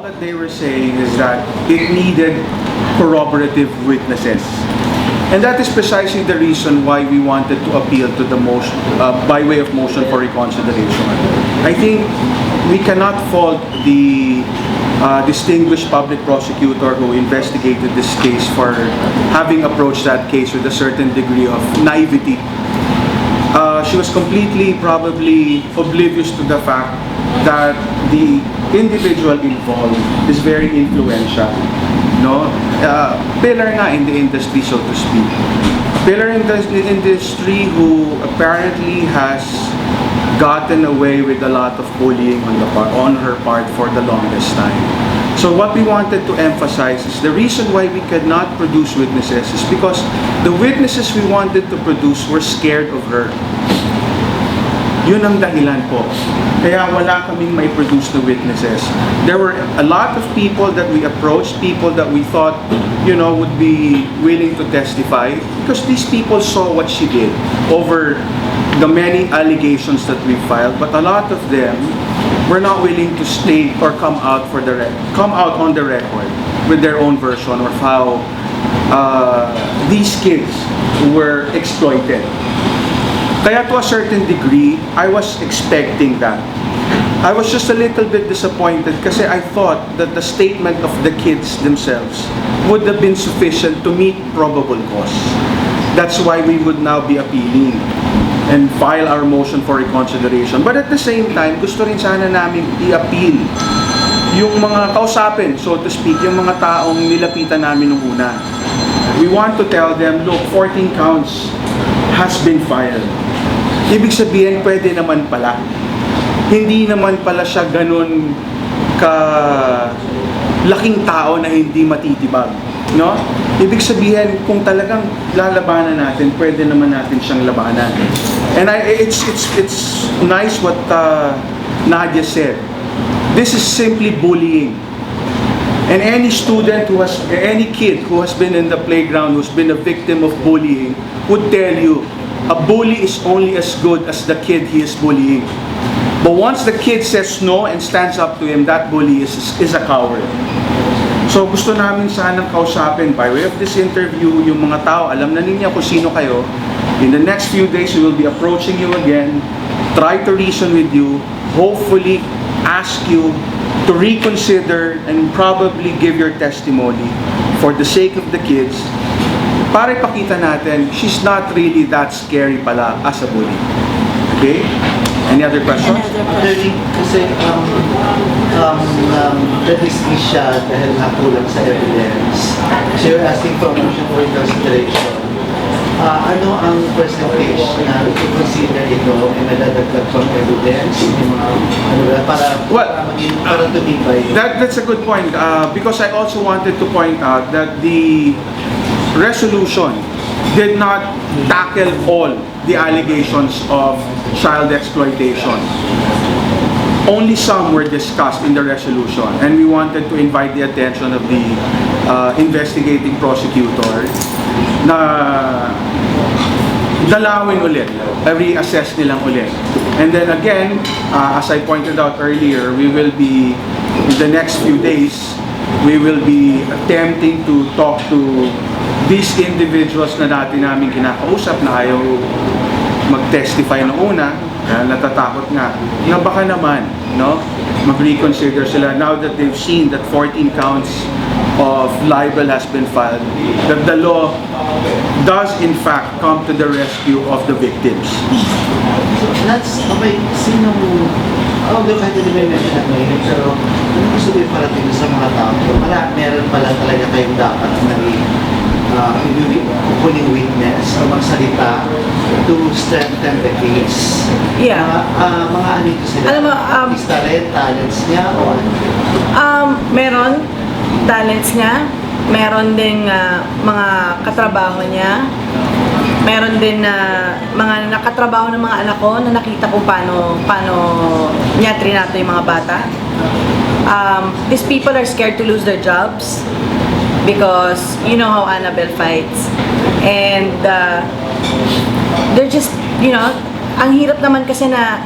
that they were saying is that it needed corroborative witnesses. And that is precisely the reason why we wanted to appeal to the motion, by way of motion for reconsideration. I think we cannot fault the distinguished public prosecutor who investigated this case for having approached that case with a certain degree of naivety. She was completely, probably oblivious to the fact that the individual involved is very influential. No? Pillar nga in the industry, so to speak. Pillar in the industry who apparently has gotten away with a lot of bullying on her part for the longest time. So what we wanted to emphasize is the reason why we could not produce witnesses is because the witnesses we wanted to produce were scared of her. Yun ang dahilan po. Kaya wala kaming may produce na witnesses. There were a lot of people that we approached, people that we thought, would be willing to testify because these people saw what she did over the many allegations that we filed, but a lot of them were not willing to state or come out on the record with their own version of how these kids were exploited. Kaya to a certain degree, I was expecting that. I was just a little bit disappointed kasi I thought that the statement of the kids themselves would have been sufficient to meet probable cause. That's why we would now be appealing and file our motion for reconsideration. But at the same time, gusto rin sana namin i-appeal yung mga kausapin, so to speak, yung mga taong nilapitan namin nung una. We want to tell them, look, 14 counts has been filed. Ibig sabihin, pwede naman pala. Hindi naman pala siya ganun laking tao na hindi matitibag. No? Ibig sabihin, kung talagang lalabanan natin, pwede naman natin siyang labanan. And it's nice what Nadia said. This is simply bullying. And any kid who has been in the playground, who's been a victim of bullying, would tell you, a bully is only as good as the kid he is bullying. But once the kid says no and stands up to him, that bully is a coward. So gusto namin sanang kausapin by way of this interview, yung mga tao, alam na ninyo kung sino kayo. In the next few days, we will be approaching you again, try to reason with you, hopefully ask you to reconsider and probably give your testimony for the sake of the kids, para ipakita natin, she's not really that scary pala as a bully. Okay? Any other questions? Actually, kasi na-dismiss siya dahil nakulang sa evidence. So you're asking for a motion for reconsideration. Ano ang percentage na i-consider ito ay nadadagdag pang evidence? Para tumibay? That's a good point. Because I also wanted to point out that the resolution did not tackle all the allegations of child exploitation. Only some were discussed in the resolution, and we wanted to invite the attention of the investigating prosecutor na dalawin ulit, reassess nilang ulit. And then again, as I pointed out earlier, we will be, in the next few days, we will be attempting to talk to these individuals na dati namin kinakausap na ayaw mag-testify noong una, natatakot nga, na baka naman, mag-reconsider sila now that they've seen that 14 counts of libel has been filed, that the law does in fact come to the rescue of the victims. That's, okay, although kahit hindi may mention ngayon, pero gusto ko yung parating sa mga tao, meron pala talaga kayong dapat na huling witness o magsalita to strengthen the case. Yeah. Mga ano ito sila? Alam mo, talents niya o ano? Meron talents niya, meron din mga katrabaho niya, meron din mga nakatrabaho ng mga anak ko na nakita ko paano niya trinato yung mga bata. These people are scared to lose their jobs because you know how Annabelle fights, and they're just, ang hirap naman kasi na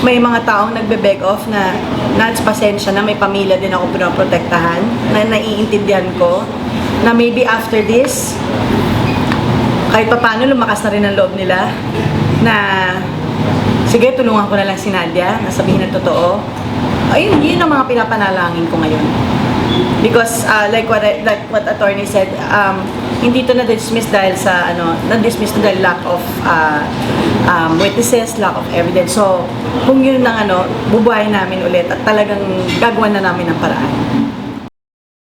may mga taong nagbe-beg off na Nats, pasensya na, may pamilya din ako pinoprotektahan, na naiintindihan ko, na maybe after this, kahit pa paano, lumakas na rin ang loob nila, na sige, tulungan ko na lang si Nadia, na sabihin ng totoo. Ayun, yun ang mga pinapanalangin ko ngayon. Because like what attorney said, hindi to na-dismiss dahil sa na-dismiss to dahil lack of witnesses, lack of evidence. So, kung yun ang bubuhayin namin ulit at talagang gagawa na namin ng paraan.